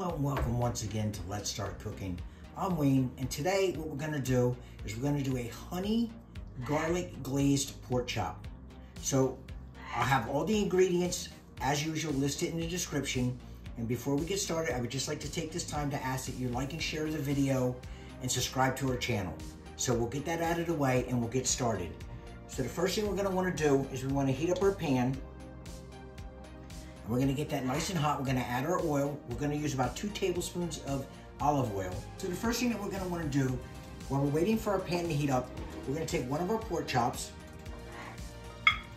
Hello and welcome once again to Let's Start Cooking. I'm Wayne, and today what we're going to do is we're going to do a honey garlic glazed pork chop. So I'll have all the ingredients as usual listed in the description. And before we get started, I would just like to take this time to ask that you like and share the video and subscribe to our channel. So we'll get that out of the way and we'll get started. So the first thing we're going to want to do is we want to heat up our pan. We're going to get that nice and hot. We're going to add our oil. We're going to use about 2 tablespoons of olive oil. So the first thing that we're going to want to do while we're waiting for our pan to heat up, we're going to take one of our pork chops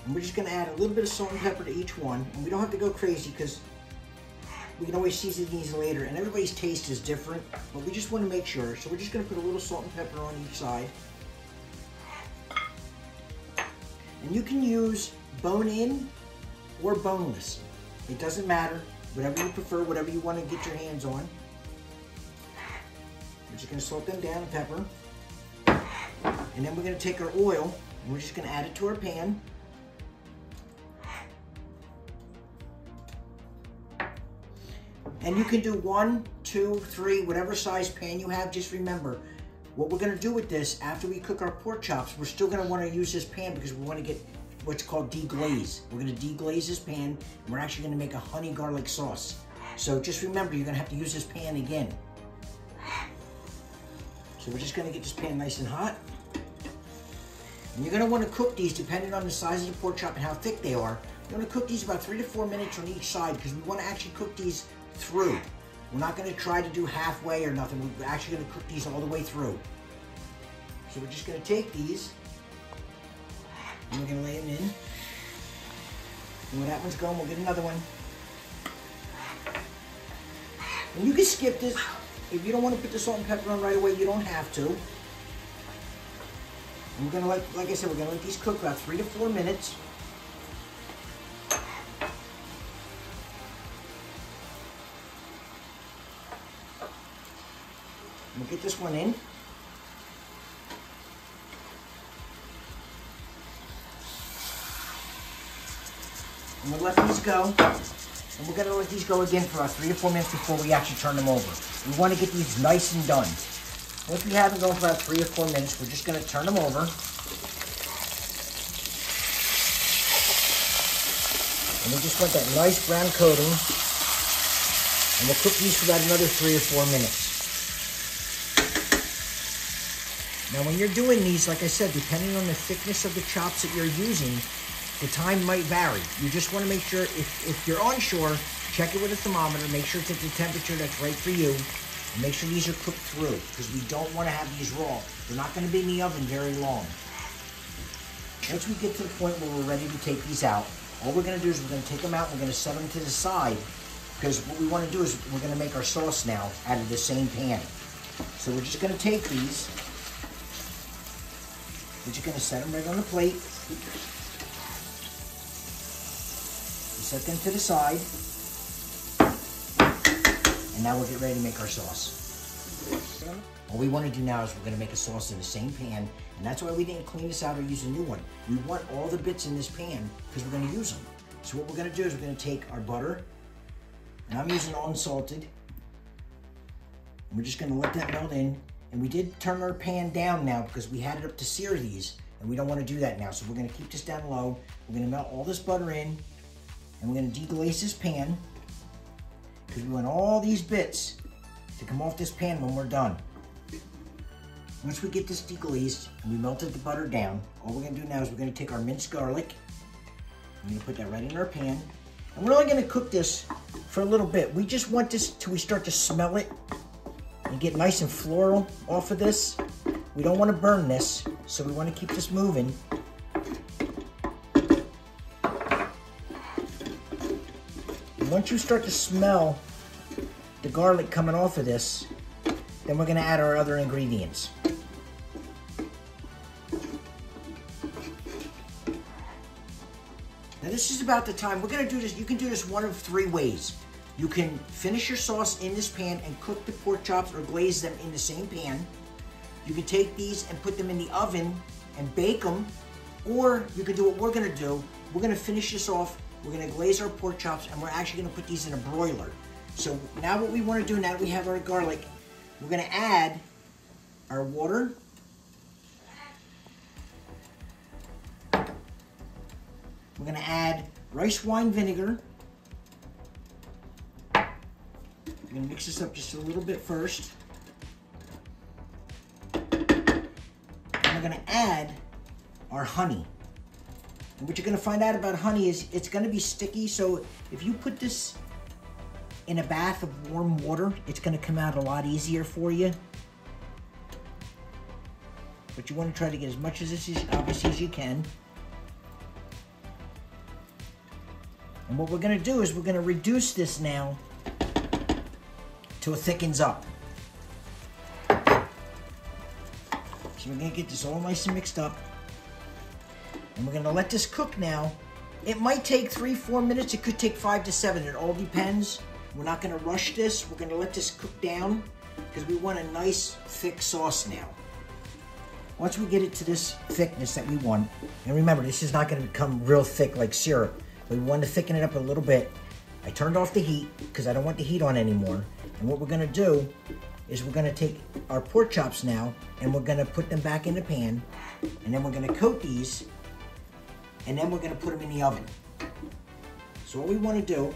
and we're just going to add a little bit of salt and pepper to each one. And we don't have to go crazy because we can always season these later and everybody's taste is different, but we just want to make sure. So we're just going to put a little salt and pepper on each side. And you can use bone-in or boneless. It doesn't matter, whatever you prefer, whatever you want to get your hands on. We're just going to salt them down and pepper. And then we're going to take our oil and we're just going to add it to our pan. And you can do 1, 2, 3, whatever size pan you have. Just remember, what we're going to do with this, after we cook our pork chops, we're still going to want to use this pan because we want to get what's called deglaze. We're going to deglaze this pan and we're actually going to make a honey garlic sauce. So just remember, you're going to have to use this pan again. So we're just going to get this pan nice and hot. And you're going to want to cook these depending on the size of the pork chop and how thick they are. You're going to cook these about 3 to 4 minutes on each side because we want to actually cook these through. We're not going to try to do halfway or nothing. We're actually going to cook these all the way through. So we're just going to take these and we're going to lay them in. And when that one's gone, we'll get another one. And you can skip this. If you don't want to put the salt and pepper on right away, you don't have to. And we're going to like I said, we're going to let these cook about 3 to 4 minutes. We'll get this one in. And we'll let these go. And we're going to let these go again for about 3 to 4 minutes before we actually turn them over. We want to get these nice and done. Once we have them going for about 3 or 4 minutes, we're just going to turn them over. And we just want that nice brown coating. And we'll cook these for about another 3 or 4 minutes. Now when you're doing these, like I said, depending on the thickness of the chops that you're using, the time might vary. You just want to make sure, if you're unsure, check it with a thermometer, make sure it's at the temperature that's right for you, and make sure these are cooked through, because we don't want to have these raw. They're not going to be in the oven very long. Once we get to the point where we're ready to take these out, all we're going to do is we're going to take them out and we're going to set them to the side, because what we want to do is we're going to make our sauce now out of the same pan. So we're just going to take these. We're just going to set them right on the plate. Set them to the side. And now we'll get ready to make our sauce. All we want to do now is we're going to make a sauce in the same pan. And that's why we didn't clean this out or use a new one. We want all the bits in this pan because we're going to use them. So what we're going to do is we're going to take our butter. And I'm using unsalted. And we're just going to let that melt in. And we did turn our pan down now because we had it up to sear these, and we don't want to do that now. So we're going to keep this down low. We're going to melt all this butter in, and we're going to deglaze this pan because we want all these bits to come off this pan when we're done. Once we get this deglazed and we melted the butter down, all we're going to do now is we're going to take our minced garlic. We're going to put that right in our pan. And we're only going to cook this for a little bit. We just want this till we start to smell it and get nice and floral off of this. We don't want to burn this, so we want to keep this moving. And once you start to smell the garlic coming off of this, then we're going to add our other ingredients. Now this is about the time. We're going to do this. You can do this one of 3 ways. You can finish your sauce in this pan and cook the pork chops or glaze them in the same pan. You can take these and put them in the oven and bake them. Or you can do what we're going to do. We're going to finish this off. We're going to glaze our pork chops and we're actually going to put these in a broiler. So now what we want to do, now that we have our garlic, we're going to add our water. We're going to add rice wine vinegar. We're going to mix this up just a little bit first. And we're going to add our honey. And what you're going to find out about honey is it's going to be sticky, so if you put this in a bath of warm water, it's going to come out a lot easier for you. But you want to try to get as much of this obviously as you can. And what we're going to do is we're going to reduce this now till it thickens up. So we're going to get this all nice and mixed up. And we're going to let this cook now. It might take 3-4 minutes. It could take 5 to 7. It all depends. We're not going to rush this. We're going to let this cook down because we want a nice thick sauce now. Once we get it to this thickness that we want, and remember, this is not going to become real thick like syrup. We want to thicken it up a little bit. I turned off the heat because I don't want the heat on anymore. And what we're going to do is we're going to take our pork chops now and we're going to put them back in the pan. And then we're going to coat these. And then we're going to put them in the oven. So what we want to do,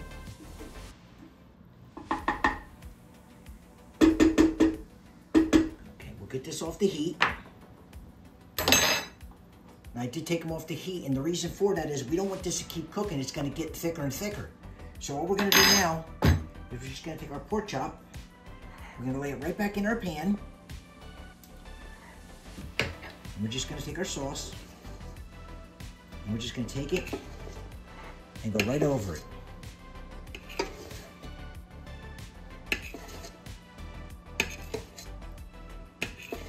okay, we'll get this off the heat. And I did take them off the heat, and the reason for that is we don't want this to keep cooking. It's going to get thicker and thicker. So what we're going to do now is we're just going to take our pork chop. We're going to lay it right back in our pan. And we're just going to take our sauce. And we're just going to take it and go right over it.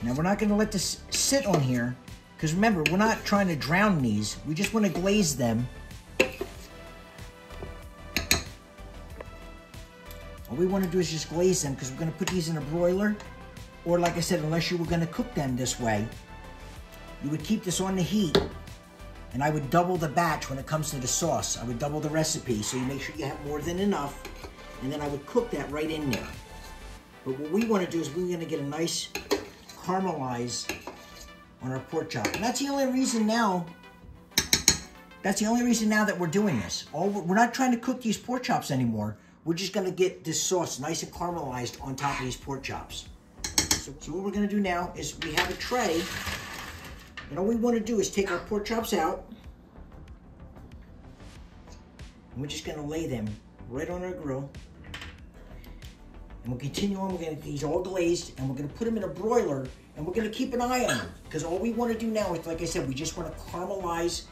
Now we're not going to let this sit on here because remember, we're not trying to drown these. We just want to glaze them. All we want to do is just glaze them because we're going to put these in a broiler. Or like I said, unless you were going to cook them this way, you would keep this on the heat. And I would double the batch when it comes to the sauce. I would double the recipe so you make sure you have more than enough. And then I would cook that right in there. But what we want to do is we're going to get a nice caramelize on our pork chop. And that's the only reason now, that we're doing this. We're not trying to cook these pork chops anymore. We're just going to get this sauce nice and caramelized on top of these pork chops. So what we're going to do now is we have a tray. And all we want to do is take our pork chops out. And we're just going to lay them right on our grill. And we'll continue on. We're going to get these all glazed. And we're going to put them in a broiler. And we're going to keep an eye on them. Because all we want to do now is, like I said, we just want to caramelize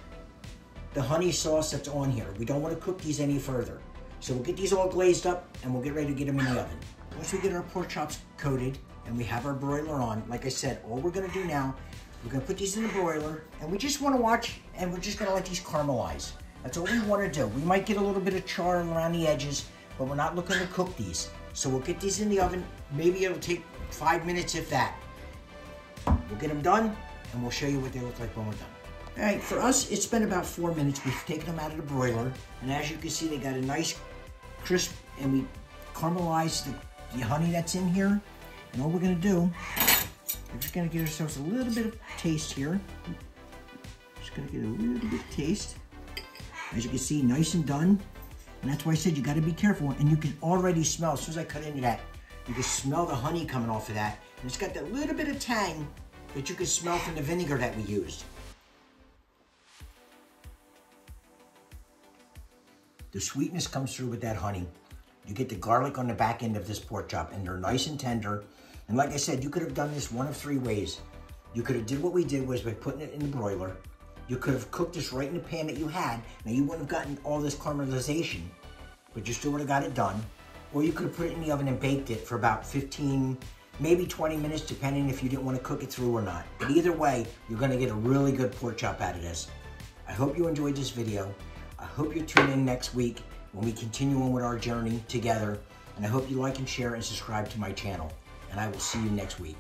the honey sauce that's on here. We don't want to cook these any further. So we'll get these all glazed up. And we'll get ready to get them in the oven. Once we get our pork chops coated and we have our broiler on, like I said, all we're going to do now, we're going to put these in the broiler, and we just want to watch, and we're just going to let these caramelize. That's all we want to do. We might get a little bit of char around the edges, but we're not looking to cook these. So we'll get these in the oven. Maybe it'll take 5 minutes, if that. We'll get them done, and we'll show you what they look like when we're done. All right, for us, it's been about 4 minutes. We've taken them out of the broiler, and as you can see, they got a nice crisp, and we caramelized the honey that's in here. And all we're going to do, we're just going to give ourselves a little bit of taste here. Just going to get a little bit of taste. As you can see, nice and done. And that's why I said you got to be careful. And you can already smell, as soon as I cut into that, you can smell the honey coming off of that. And it's got that little bit of tang that you can smell from the vinegar that we used. The sweetness comes through with that honey. You get the garlic on the back end of this pork chop, and they're nice and tender. And like I said, you could have done this one of 3 ways. You could have did what we did was by putting it in the broiler. You could have cooked this right in the pan that you had. Now you wouldn't have gotten all this caramelization, but you still would have got it done. Or you could have put it in the oven and baked it for about 15, maybe 20 minutes, depending if you didn't want to cook it through or not. But either way, you're going to get a really good pork chop out of this. I hope you enjoyed this video. I hope you tune in next week when we continue on with our journey together. And I hope you like and share and subscribe to my channel. And I will see you next week.